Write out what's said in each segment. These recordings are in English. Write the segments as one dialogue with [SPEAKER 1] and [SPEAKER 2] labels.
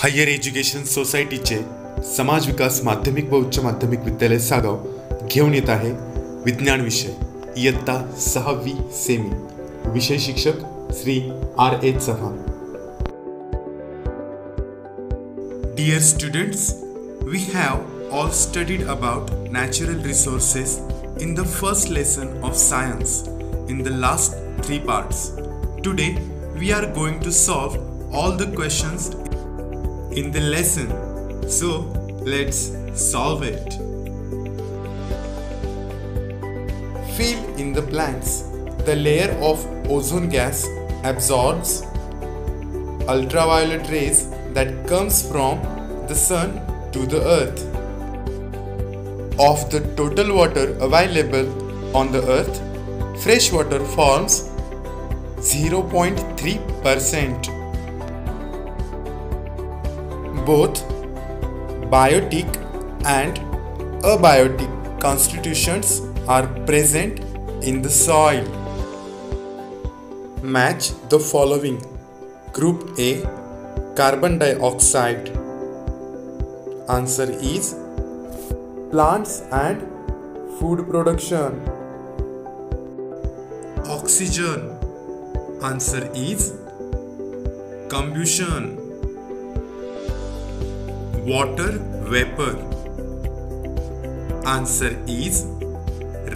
[SPEAKER 1] Higher education सोसायटीचे समाज विकास माध्यमिक व उच्च माध्यमिक विद्यालय सागाव घेऊन येत आहे विज्ञान विषय इयत्ता 6वी सेमी। विषय शिक्षक Shri R.A. Chavan. Dear students, we have all studied about natural resources in the first lesson of science in the last 3 parts. Today we are going to solve all the questions in the lesson. So let's solve it. Fill in the blanks. The layer of ozone gas absorbs ultraviolet rays that comes from the sun to the earth. Of the total water available on the earth, fresh water forms 0.3%. Both biotic and abiotic constitutions are present in the soil. Match the following. Group A, carbon dioxide. Answer is plants and food production. Oxygen. Answer is combustion. Water vapor. Answer is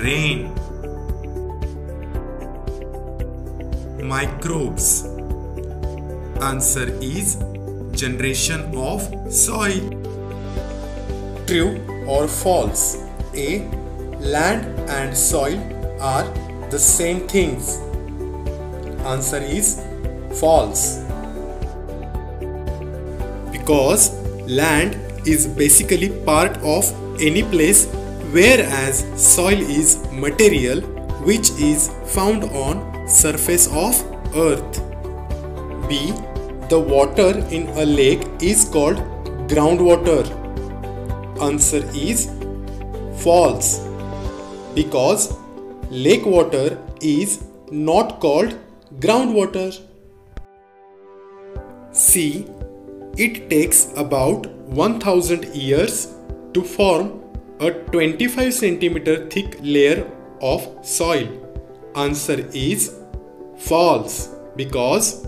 [SPEAKER 1] rain. Microbes. Answer is generation of soil. True or false? A. Land and soil are the same things. Answer is false. Because land is basically part of any place, whereas soil is material which is found on surface of earth. B. The water in a lake is called groundwater. Answer is false, because lake water is not called groundwater. C. It takes about 1000 years to form a 25 centimeter thick layer of soil. Answer is false, because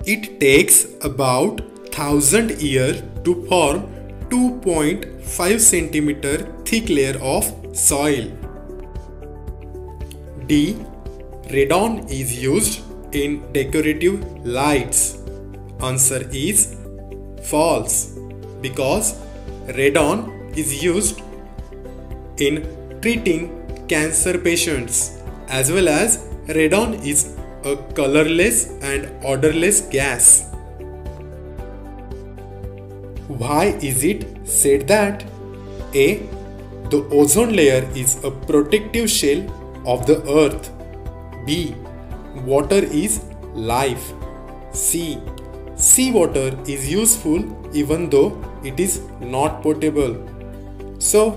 [SPEAKER 1] it takes about 1000 years to form 2.5 centimeter thick layer of soil. D. Radon is used in decorative lights. Answer is false, because radon is used in treating cancer patients, as well as radon is a colorless and odorless gas. Why is it said that? A. The ozone layer is a protective shell of the earth. B. Water is life. C. Seawater is useful even though it is not potable. So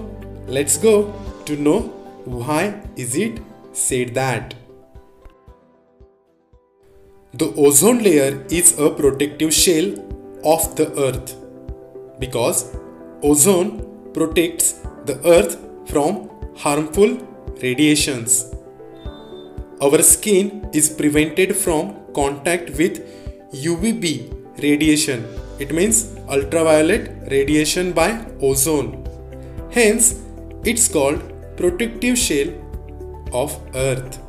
[SPEAKER 1] let's go to know why is it said that. The ozone layer is a protective shell of the earth, because ozone protects the earth from harmful radiations. Our skin is prevented from contact with UVB radiation. It means ultraviolet radiation by ozone. Hence, it's called protective shell of earth.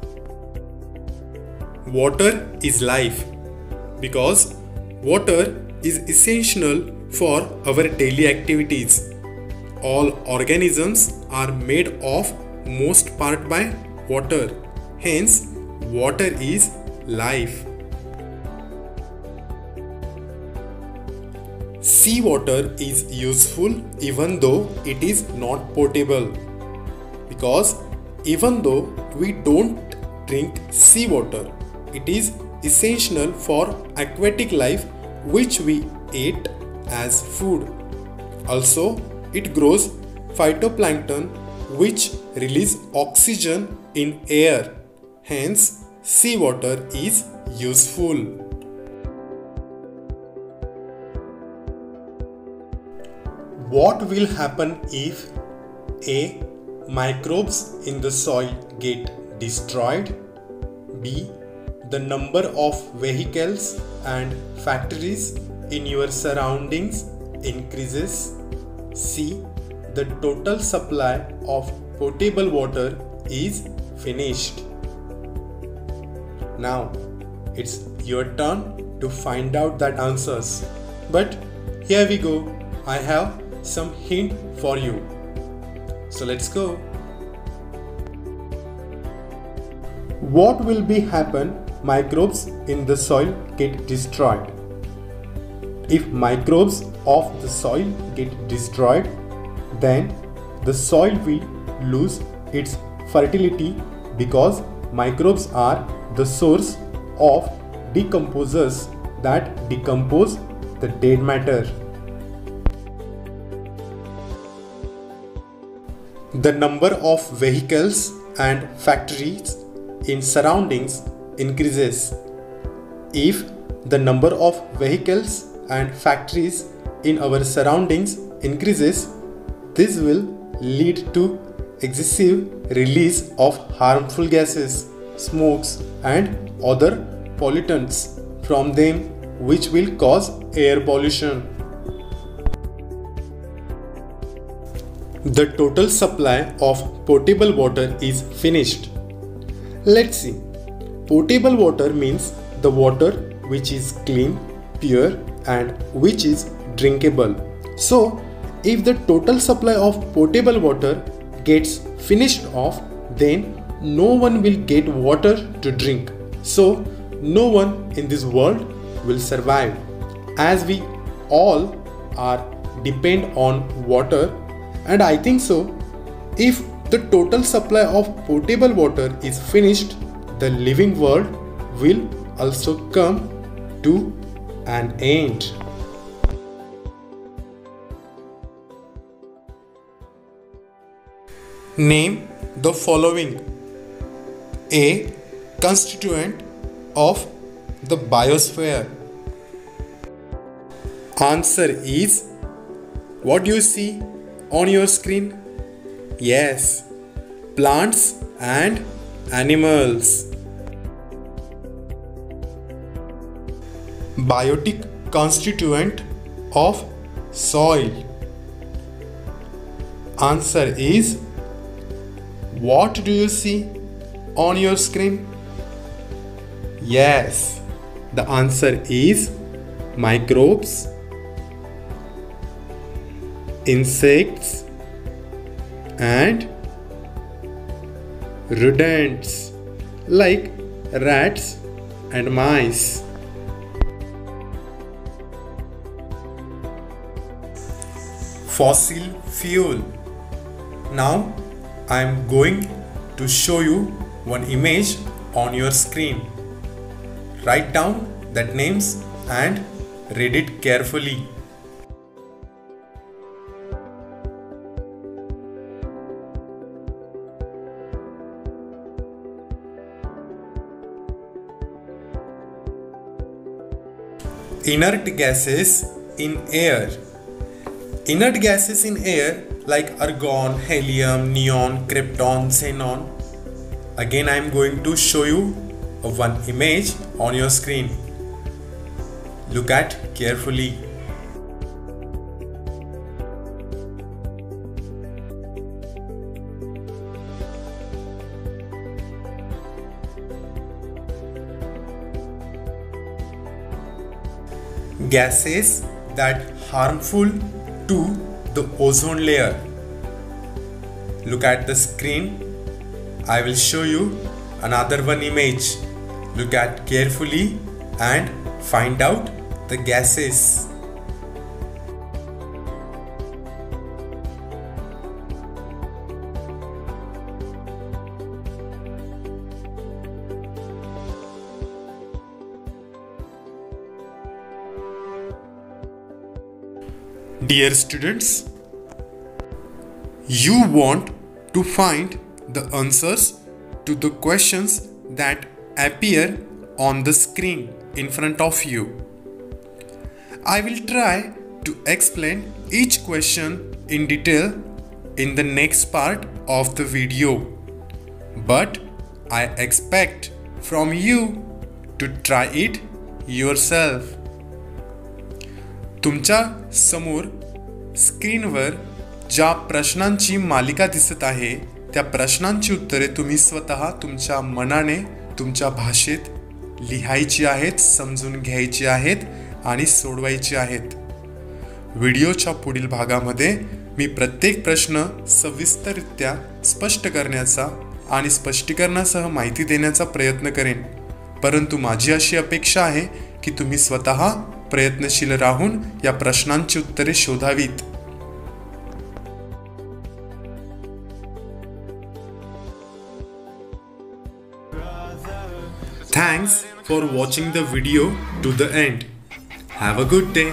[SPEAKER 1] Water is life, because water is essential for our daily activities. All organisms are made of most part by water. Hence, water is life. Seawater is useful even though it is not potable, because even though we don't drink seawater, it is essential for aquatic life which we eat as food. Also, it grows phytoplankton which release oxygen in air. Hence, seawater is useful. What will happen if A. Microbes in the soil get destroyed? B. The number of vehicles and factories in your surroundings increases. C. The total supply of potable water is finished. Now it's your turn to find out that answers. But here we go. I have some hint for you. So let's go. What will be happen microbes in the soil get destroyed? If microbes of the soil get destroyed, then the soil will lose its fertility because microbes are the source of decomposers that decompose the dead matter. The number of vehicles and factories in surroundings increases. If the number of vehicles and factories in our surroundings increases, this will lead to excessive release of harmful gases, smokes and other pollutants from them, which will cause air pollution. The total supply of potable water is finished. Let's see. Potable water means the water which is clean, pure and which is drinkable. So, if the total supply of potable water gets finished off, then no one will get water to drink. So, no one in this world will survive, as we all are depend on water. And I think so, if the total supply of potable water is finished, the living world will also come to an end. Name the following. A. Constituent of the biosphere. Answer is, what do you see on your screen? Yes, plants and animals. Biotic constituent of soil. Answer is, what do you see on your screen? Yes, the answer is microbes, insects and rodents like rats and mice. Fossil fuel. Now I am going to show you one image on your screen. Write down that names and read it carefully. Inert gases in air. Inert gases in air like argon, helium, neon, krypton, xenon. Again I am going to show you one image on your screen. Look at carefully. Gases that harmful to the ozone layer. Look at the screen. I will show you another one image. Look at carefully and find out the gases. Dear students, you want to find the answers to the questions that appear on the screen in front of you. I will try to explain each question in detail in the next part of the video. But I expect from you to try it yourself. तुमच्या समोर स्क्रीनवर ज्या प्रश्नांची मालिका दिसत आहे त्या प्रश्नांची उत्तरे तुम्ही स्वतः तुमच्या मनाने तुमच्या भाषेत लिहायची आहेत, समजून घ्यायची आहेत आणि सोडवायची आहेत. व्हिडिओच्या पुढील भागामध्ये मी प्रत्येक प्रश्न सविस्तररित्या स्पष्ट करण्याचा आणि स्पष्टीकरणासह माहिती देण्याचा प्रयत्न करेन. परंतु माझी अशी अपेक्षा आहे की तुम्ही स्वतः प्रयत्नशील राहून या प्रश्नांची उत्तरे शोधावीत. Thanks for watching the video to the end. Have a good day.